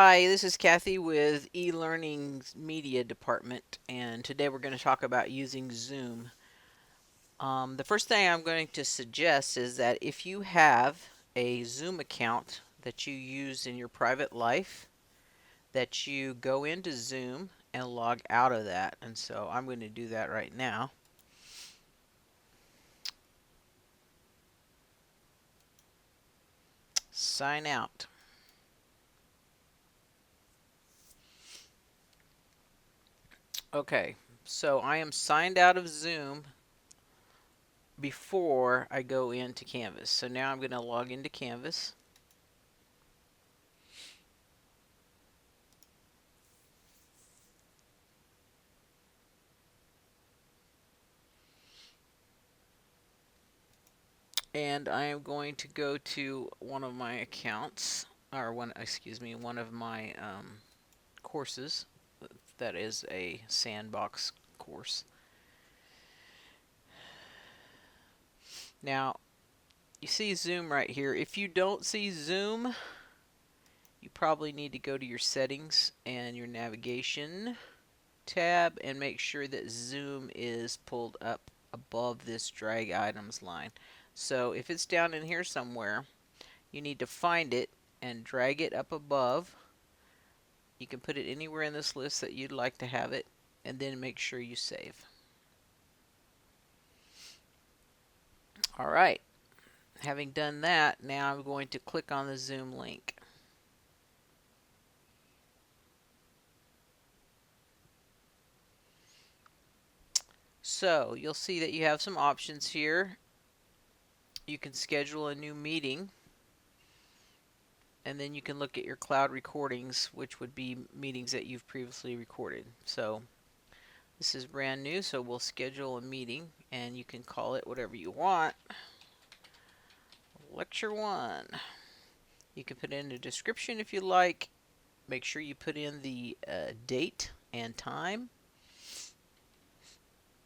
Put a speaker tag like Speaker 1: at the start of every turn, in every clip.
Speaker 1: Hi, this is Kathy with eLearning's Media Department, and today we're going to talk about using Zoom. The first thing I'm going to suggest is that if you have a Zoom account that you use in your private life, that you go into Zoom and log out of that. And so I'm going to do that right now. Sign out. Okay, so I am signed out of Zoom before I go into Canvas. So now I'm going to log into Canvas. And I am going to go to one of my accounts, or one of my courses. That is a sandbox course. Now, you see Zoom right here. If you don't see Zoom, you probably need to go to your settings and your navigation tab and make sure that Zoom is pulled up above this drag items line. So if it's down in here somewhere, you need to find it and drag it up above. You can put it anywhere in this list that you'd like to have it, and then make sure you save. Alright, having done that, now I'm going to click on the Zoom link. So you'll see that you have some options here. You can schedule a new meeting, and then you can look at your cloud recordings, which would be meetings that you've previously recorded. So this is brand new, so we'll schedule a meeting, and you can call it whatever you want. Lecture 1. You can put in a description if you like. Make sure you put in the date and time.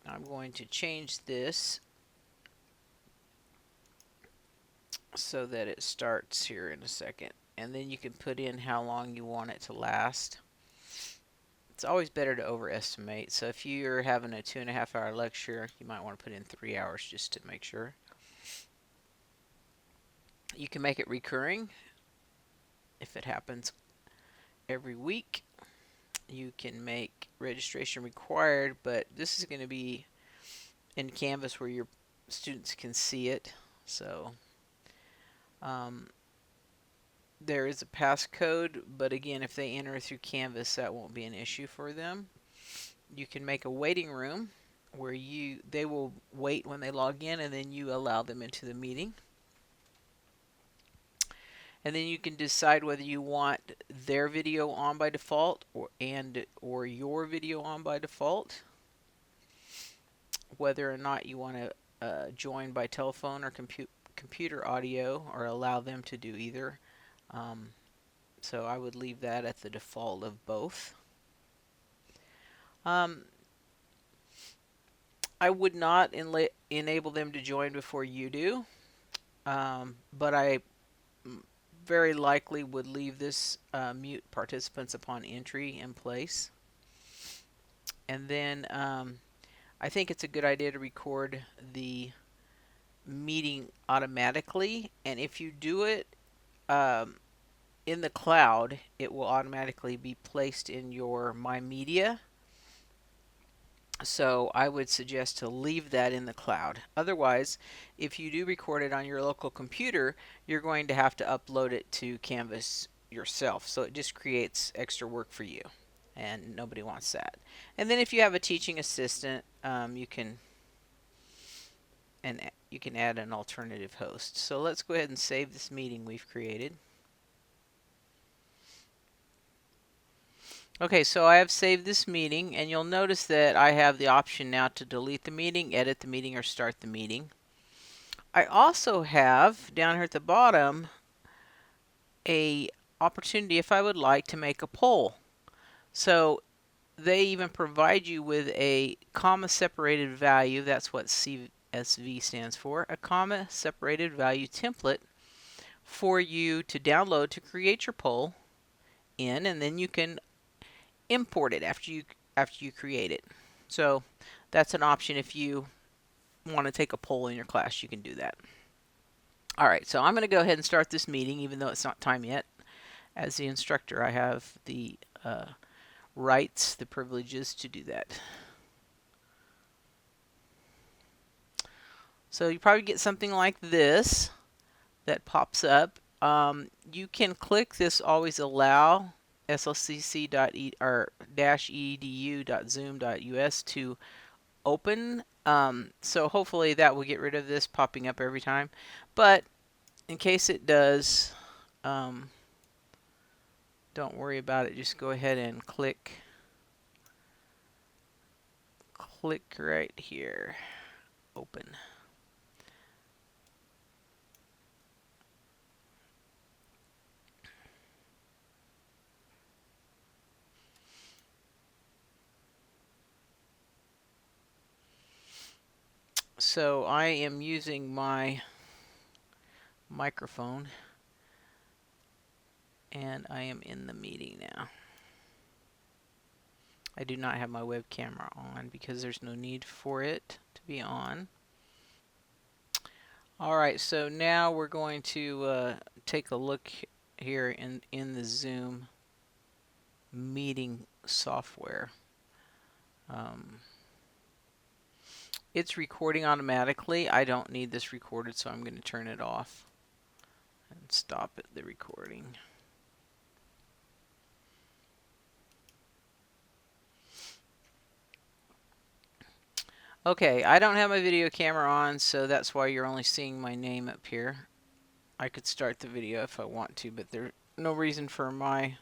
Speaker 1: I'm going to change this so that it starts here in a second. And then you can put in how long you want it to last. It's always better to overestimate. So if you're having a 2.5 hour lecture, you might want to put in 3 hours just to make sure. You can make it recurring if it happens every week. You can make registration required, but this is going to be in Canvas where your students can see it. So there is a passcode, but again, if they enter through Canvas, that won't be an issue for them. You can make a waiting room where they will wait when they log in, and then you allow them into the meeting. And then you can decide whether you want their video on by default or your video on by default. Whether or not you want to join by telephone or computer audio, or allow them to do either. So I would leave that at the default of both. I would not enable them to join before you do, but I very likely would leave this mute participants upon entry in place. And then I think it's a good idea to record the meeting automatically, and if you do it in the cloud, it will automatically be placed in your My Media. So I would suggest to leave that in the cloud. Otherwise, if you do record it on your local computer, you're going to have to upload it to Canvas yourself. So it just creates extra work for you, and nobody wants that. And then if you have a teaching assistant, you can add an alternative host. So let's go ahead and save this meeting we've created. Okay, so I have saved this meeting, and you'll notice that I have the option now to delete the meeting, edit the meeting, or start the meeting. I also have down here at the bottom a opportunity, if I would like, to make a poll. So they even provide you with a comma separated value. That's what CSV stands for, a comma separated value template for you to download to create your poll. in, and then you can import it after you create it. So that's an option if you want to take a poll in your class, you can do that. All right, so I'm going to go ahead and start this meeting, even though it's not time yet. As the instructor, I have the rights, the privileges to do that. So you probably get something like this that pops up. You can click this always allow slcc.e or -edu.zoom.us to open. So hopefully that will get rid of this popping up every time. But in case it does, don't worry about it. Just go ahead and click right here, open. So I am using my microphone and I am in the meeting now. I do not have my web camera on because there's no need for it to be on. Alright, so now we're going to take a look here in the Zoom meeting software. It's recording automatically. I don't need this recorded, so I'm going to turn it off and stop the recording. Okay, I don't have my video camera on, so that's why you're only seeing my name up here. I could start the video if I want to, but there's no reason for my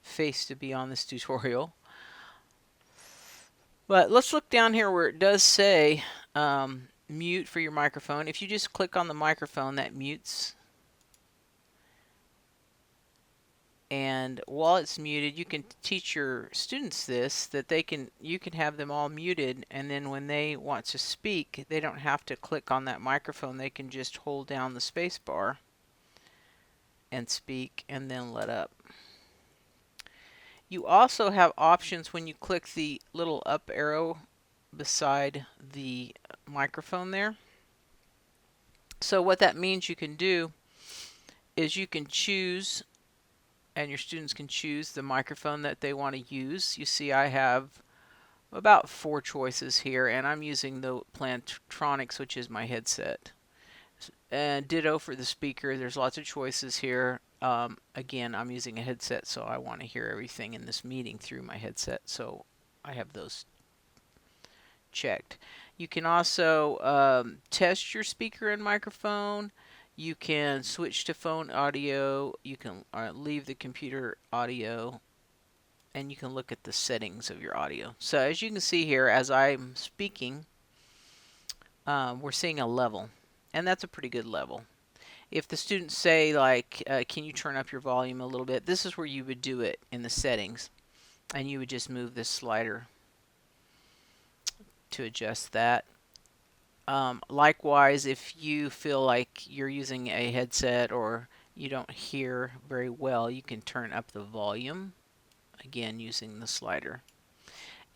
Speaker 1: face to be on this tutorial. But let's look down here where it does say mute for your microphone. If you just click on the microphone, that mutes. And while it's muted, you can teach your students this, that you can have them all muted, and then when they want to speak, they don't have to click on that microphone. They can just hold down the space bar and speak and then let up. You also have options when you click the little up arrow beside the microphone there. So what that means you can do is you can choose, and your students can choose the microphone that they want to use. You see I have about 4 choices here, and I'm using the Plantronics, which is my headset. And ditto for the speaker. There's lots of choices here. Again, I'm using a headset, so I want to hear everything in this meeting through my headset, so I have those checked. You can also test your speaker and microphone. You can switch to phone audio. You can leave the computer audio, and you can look at the settings of your audio. So as you can see here, as I'm speaking, we're seeing a level, and that's a pretty good level. If the students say, like, can you turn up your volume a little bit, this is where you would do it in the settings, and you would just move this slider to adjust that. Likewise, if you feel like you're using a headset or you don't hear very well, you can turn up the volume, again using the slider.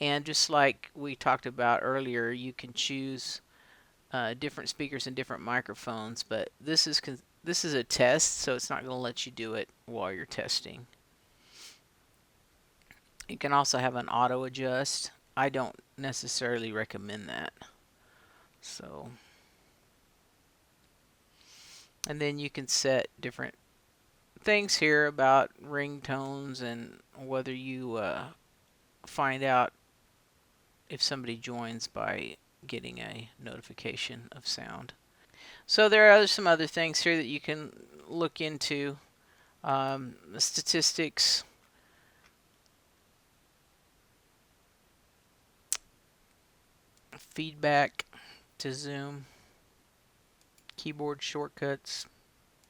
Speaker 1: And just like we talked about earlier, you can choose different speakers and different microphones, but this is a test, so it's not going to let you do it while you're testing. You can also have an auto adjust. I don't necessarily recommend that. So, and then you can set different things here about ringtones and whether you find out if somebody joins by getting a notification of sound. So there are some other things here that you can look into. The statistics, feedback to Zoom, keyboard shortcuts,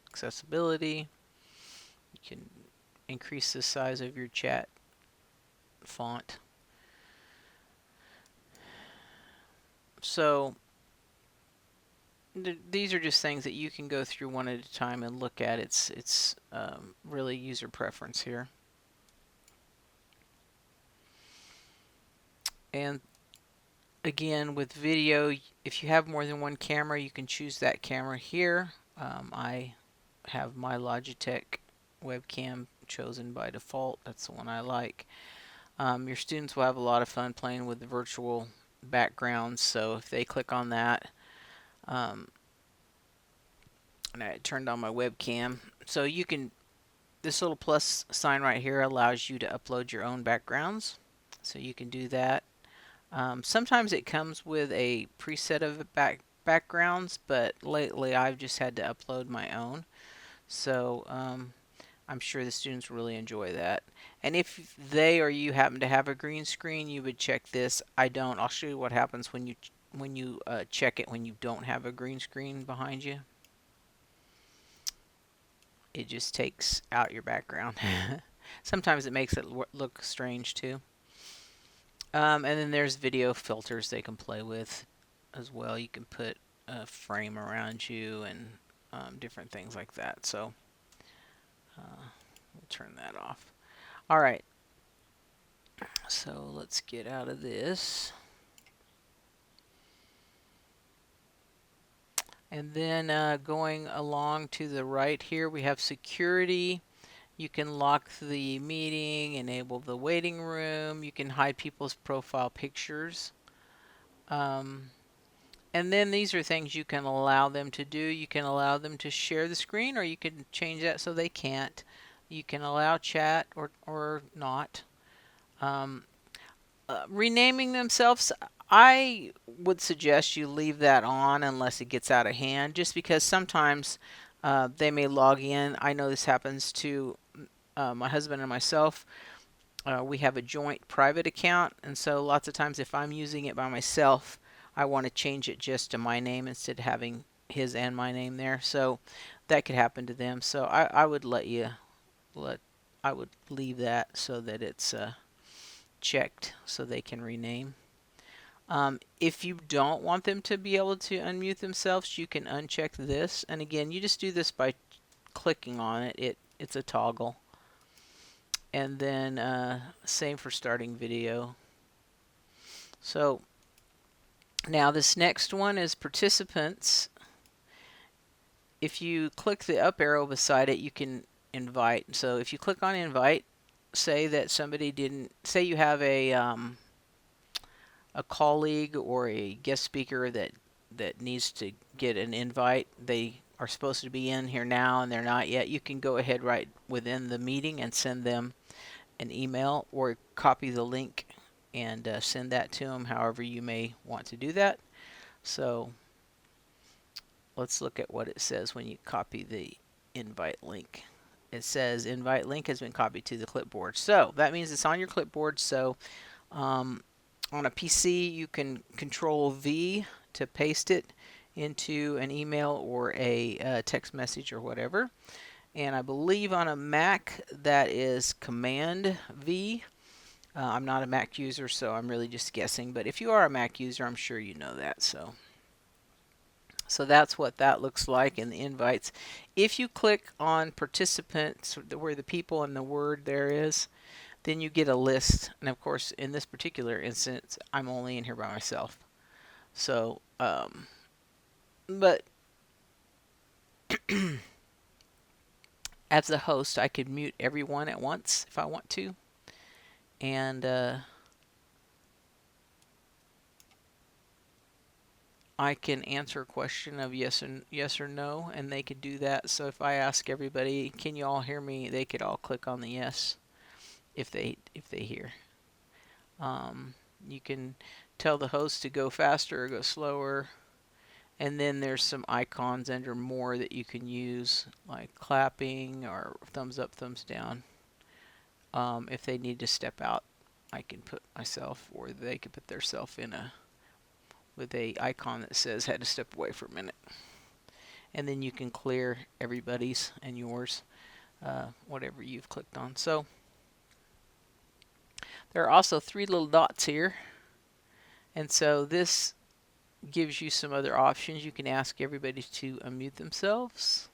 Speaker 1: accessibility. You can increase the size of your chat font. So these are just things that you can go through one at a time and look at. It's really user preference here. And again, with video, if you have more than one camera, you can choose that camera here. I have my Logitech webcam chosen by default. That's the one I like. Your students will have a lot of fun playing with the virtual backgrounds. So if they click on that, and I turned on my webcam, so you can, this little plus sign right here allows you to upload your own backgrounds. So you can do that. Sometimes it comes with a preset of backgrounds, but lately I've just had to upload my own. So I'm sure the students really enjoy that. And if they or you happen to have a green screen, you would check this. I don't. I'll show you what happens when you check it when you don't have a green screen behind you. It just takes out your background. Sometimes it makes it look strange too. And then there's video filters they can play with as well. You can put a frame around you and different things like that. So we'll turn that off. All right. So let's get out of this. And then going along to the right here, we have security. You can lock the meeting, enable the waiting room. You can hide people's profile pictures. And then these are things you can allow them to do. You can allow them to share the screen, or you can change that so they can't. You can allow chat or not. Renaming themselves, I would suggest you leave that on unless it gets out of hand, just because sometimes they may log in. I know this happens to my husband and myself. We have a joint private account, and so lots of times if I'm using it by myself, I want to change it just to my name instead of having his and my name there. So that could happen to them. So I would I would leave that so that it's checked so they can rename. If you don't want them to be able to unmute themselves, you can uncheck this. And again, you just do this by clicking on it. It's a toggle. And then same for starting video. So now this next one is participants. If you click the up arrow beside it, you can invite. So if you click on invite, say that somebody didn't, say you have a colleague or a guest speaker that needs to get an invite. They are supposed to be in here now and they're not yet. You can go ahead right within the meeting and send them an email or copy the link and send that to them, however you may want to do that. So let's look at what it says when you copy the invite link. It says invite link has been copied to the clipboard. So that means it's on your clipboard. So on a PC, you can Control V to paste it into an email or a text message or whatever. And I believe on a Mac that is Command V. I'm not a Mac user, so I'm really just guessing. But if you are a Mac user, I'm sure you know that. So that's what that looks like in the invites. If you click on participants, where the people and the word there is, then you get a list. And of course, in this particular instance, I'm only in here by myself. So, but as the host, I could mute everyone at once if I want to. And I can answer a question of yes or no, and they could do that. So if I ask everybody, can you all hear me? They could all click on the yes if they hear. You can tell the host to go faster or go slower. And then there's some icons under more that you can use, like clapping or thumbs up, thumbs down. If they need to step out, I can put myself, or they could put themselves in with a icon that says had to step away for a minute. And then you can clear everybody's and yours, whatever you've clicked on. So there are also 3 little dots here. And so this gives you some other options. You can ask everybody to unmute themselves.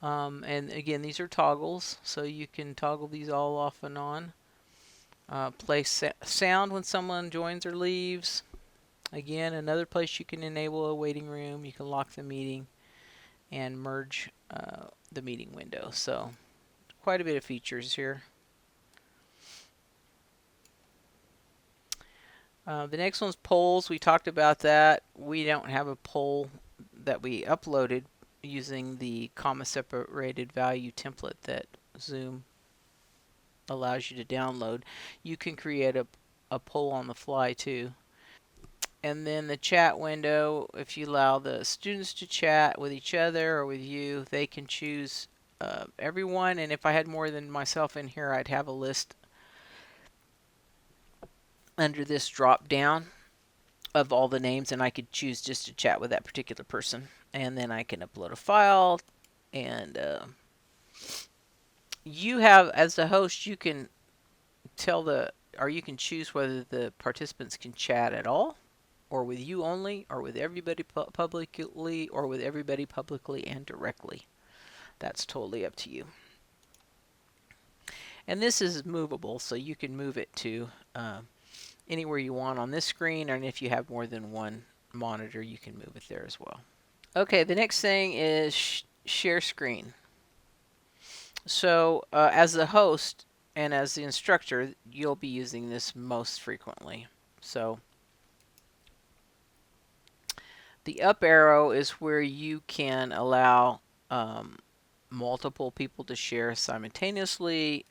Speaker 1: And again, these are toggles, so you can toggle these all off and on. Play sound when someone joins or leaves. Again, another place you can enable a waiting room. You can lock the meeting and merge the meeting window. So quite a bit of features here. The next one's polls. We talked about that. We don't have a poll that we uploaded using the comma separated value template that Zoom allows you to download. You can create a poll on the fly too. And then the chat window, if you allow the students to chat with each other or with you, they can choose everyone. And if I had more than myself in here, I'd have a list under this drop down of all the names, and I could choose just to chat with that particular person. And then I can upload a file, and you have, as the host, you can you can choose whether the participants can chat at all, or with you only, or with everybody publicly, or with everybody publicly and directly. That's totally up to you. And this is movable, so you can move it to anywhere you want on this screen, and if you have more than one monitor, you can move it there as well. Okay, the next thing is share screen. So as the host and as the instructor, you'll be using this most frequently. So the up arrow is where you can allow multiple people to share simultaneously.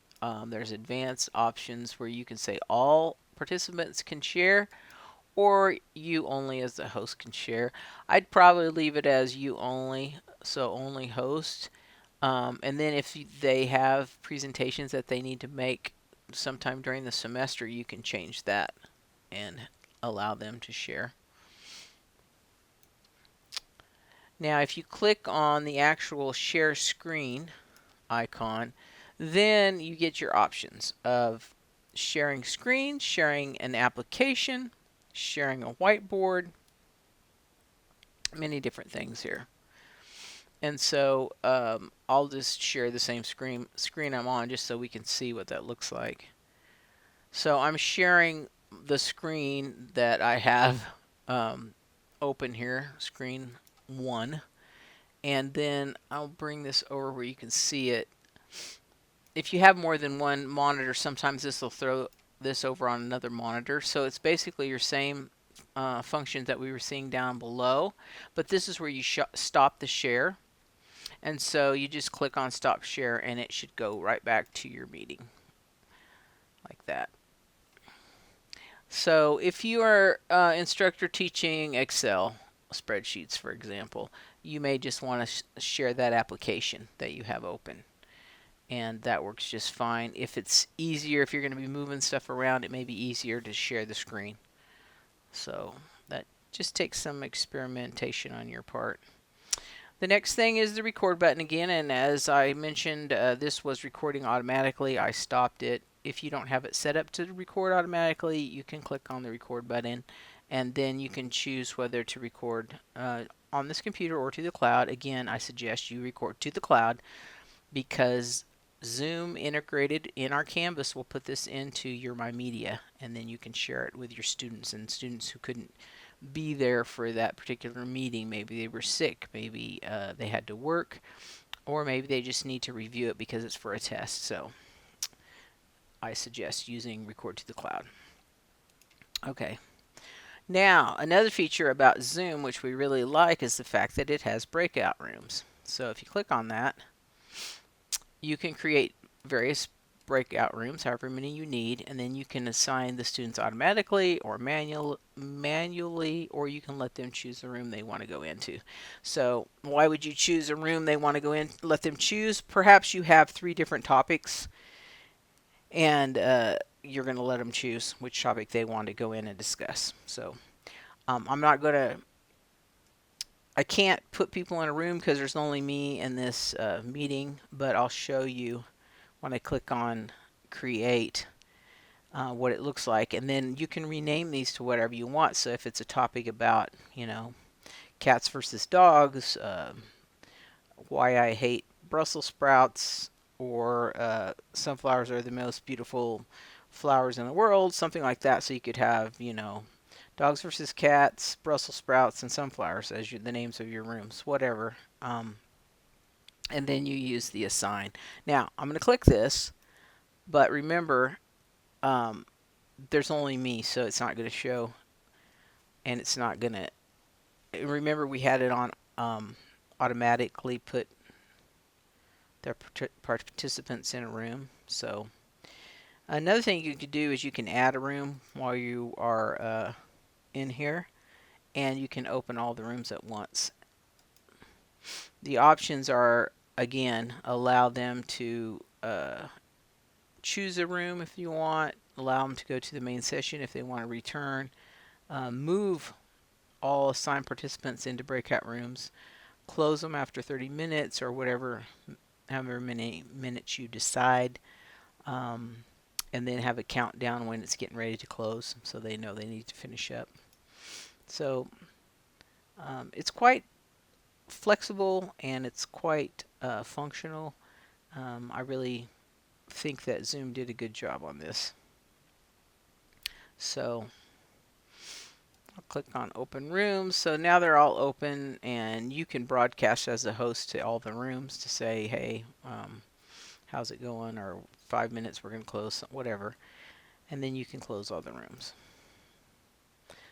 Speaker 1: There's advanced options where you can say all participants can share, or you only as the host can share. I'd probably leave it as you only, so only host. And then if they have presentations that they need to make sometime during the semester, you can change that and allow them to share. Now, if you click on the actual share screen icon, then you get your options of sharing screen, sharing an application, sharing a whiteboard, many different things here. And so I'll just share the same screen I'm on just so we can see what that looks like. So I'm sharing the screen that I have open here, screen 1. And then I'll bring this over where you can see it. If you have more than one monitor, sometimes this will throw this over on another monitor. So it's basically your same functions that we were seeing down below, but this is where you stop the share. And so you just click on stop share and it should go right back to your meeting like that. So if you are instructor teaching Excel spreadsheets, for example, you may just want to share that application that you have open. And that works just fine. If it's easier, if you're going to be moving stuff around, it may be easier to share the screen. So that just takes some experimentation on your part. The next thing is the record button again, and as I mentioned, this was recording automatically. I stopped it. If you don't have it set up to record automatically, you can click on the record button, and then you can choose whether to record on this computer or to the cloud. Again, I suggest you record to the cloud because Zoom integrated in our Canvas will put this into your My Media, and then you can share it with your students and students who couldn't be there for that particular meeting. Maybe they were sick, maybe they had to work, or maybe they just need to review it because it's for a test. So I suggest using Record to the Cloud. Okay. Now, another feature about Zoom, which we really like, is the fact that it has breakout rooms. So if you click on that, you can create various breakout rooms, however many you need, and then you can assign the students automatically or manually, or you can let them choose the room they want to go into. So why would you choose a room they want to go in? Let them choose. Perhaps you have 3 different topics, and you're going to let them choose which topic they want to go in and discuss. So I can't put people in a room because there's only me in this meeting, but I'll show you when I click on create. what it looks like. And then you can rename these to whatever you want. So if it's a topic about, cats versus dogs, why I hate Brussels sprouts, or sunflowers are the most beautiful flowers in the world, something like that. So you could have, dogs versus cats, Brussels sprouts, and sunflowers as the names of your rooms, whatever. And then you use the assign. Now, I'm going to click this, but remember, um, there's only me, so it's not going to show, and it's not going to. Remember, we had it on automatically put their participants in a room. So another thing you could do is you can add a room while you are in here, and you can open all the rooms at once. The options are, again, allow them to choose a room if you want, allow them to go to the main session if they want to return, move all assigned participants into breakout rooms, close them after 30 minutes or whatever, however many minutes you decide, and then have a countdown when it's getting ready to close so they know they need to finish up. So it's quite flexible and it's quite functional. I really think that Zoom did a good job on this. So I'll click on open rooms. So now they're all open, and you can broadcast as a host to all the rooms to say, hey, how's it going? Or 5 minutes, we're going to close, whatever. And then you can close all the rooms.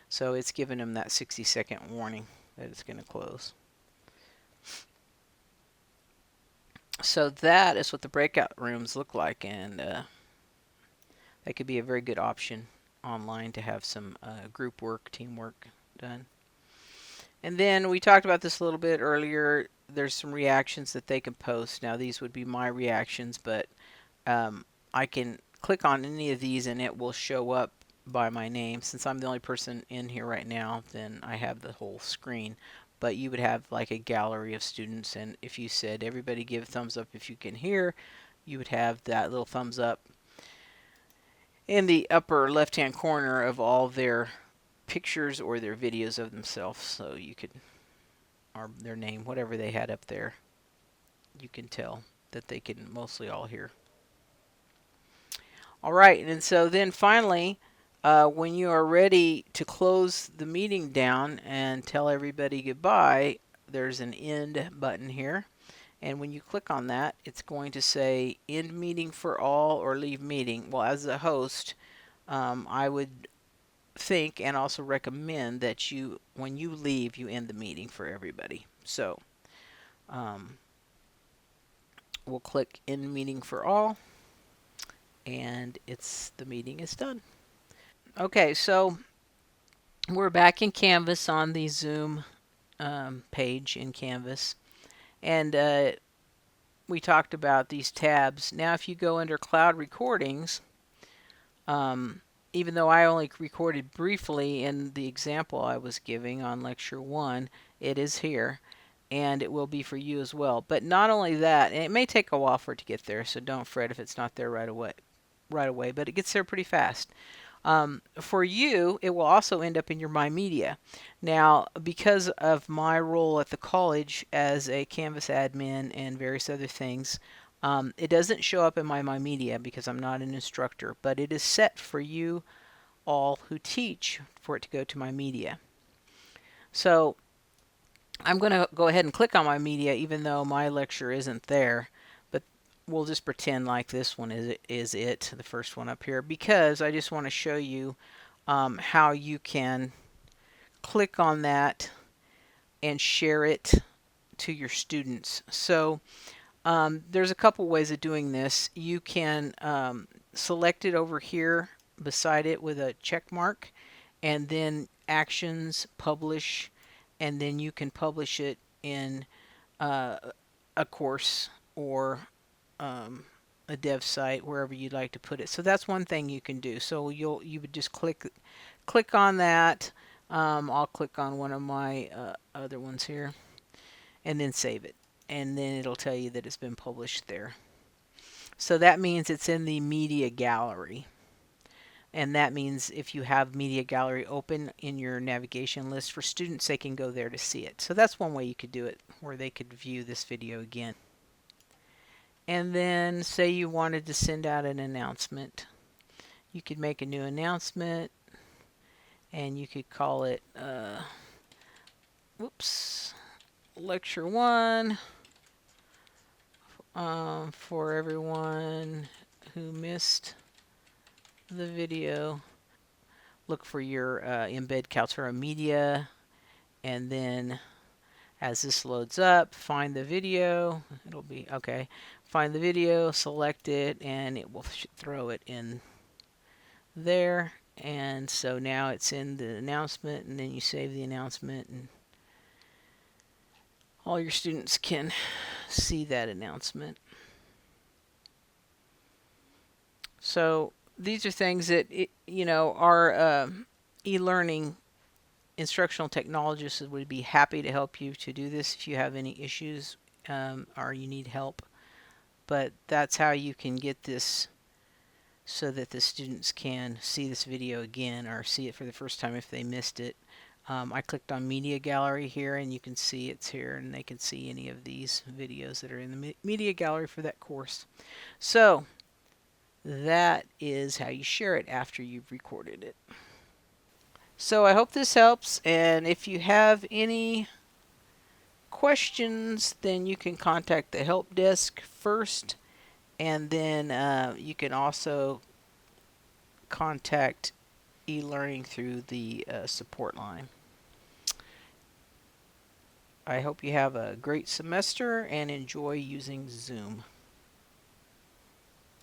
Speaker 1: So it's giving them that 60-second warning that it's going to close. So that is what the breakout rooms look like, and that could be a very good option online to have some group work, teamwork done. And then we talked about this a little bit earlier. There's some reactions that they can post. Now these would be my reactions, but I can click on any of these and it will show up by my name. Since I'm the only person in here right now, then I have the whole screen. But you would have like a gallery of students, and if you said everybody give a thumbs up if you can hear, you would have that little thumbs up in the upper left hand corner of all their pictures or their videos of themselves. So you could, or their name, whatever they had up there, you can tell that they can mostly all hear. All right, and so then finally, when you are ready to close the meeting down and tell everybody goodbye, there's an end button here. And when you click on that, it's going to say end meeting for all or leave meeting. Well, as a host, I would think and also recommend that when you leave, you end the meeting for everybody. So we'll click end meeting for all, and the meeting is done. Okay, so we're back in Canvas on the Zoom page in Canvas, and we talked about these tabs. Now if you go under cloud recordings, even though I only recorded briefly in the example I was giving on lecture 1, it is here, and it will be for you as well. But not only that, and it may take a while for it to get there, so don't fret if it's not there right away, but it gets there pretty fast. For you, it will also end up in your My Media. Now, because of my role at the college as a Canvas admin and various other things, it doesn't show up in my Media because I'm not an instructor, but it is set for you all who teach for it to go to My Media. So I'm going to go ahead and click on My Media even though my lecture isn't there, but we'll just pretend like this one is it, the first one up here, because I just want to show you how you can click on that and share it to your students. So there's a couple ways of doing this. You can select it over here beside it with a check mark, and then actions, publish, and then you can publish it in a course or a dev site, wherever you'd like to put it. So that's one thing you can do. So you would just click on that. I'll click on one of my other ones here, and then save it, and then it'll tell you that it's been published there. So that means it's in the media gallery. And that means if you have Media Gallery open in your navigation list for students, they can go there to see it. So that's one way you could do it, where they could view this video again. And then say you wanted to send out an announcement. You could make a new announcement, and you could call it, Lecture 1 for everyone who missed the video. Look for your embed Kaltura Media, and then as this loads up, find the video. It'll be okay. Find the video, select it, and it will throw it in there. And so now it's in the announcement, and then you save the announcement, and all your students can see that announcement. So these are things that our e-learning instructional technologists would be happy to help you to do this if you have any issues or you need help. But that's how you can get this so that the students can see this video again or see it for the first time if they missed it. I clicked on Media Gallery here, and you can see it's here, and they can see any of these videos that are in the Media Gallery for that course. So that is how you share it after you've recorded it. So I hope this helps, and if you have any questions, then you can contact the help desk first, and then you can also contact e-learning through the support line. I hope you have a great semester and enjoy using Zoom.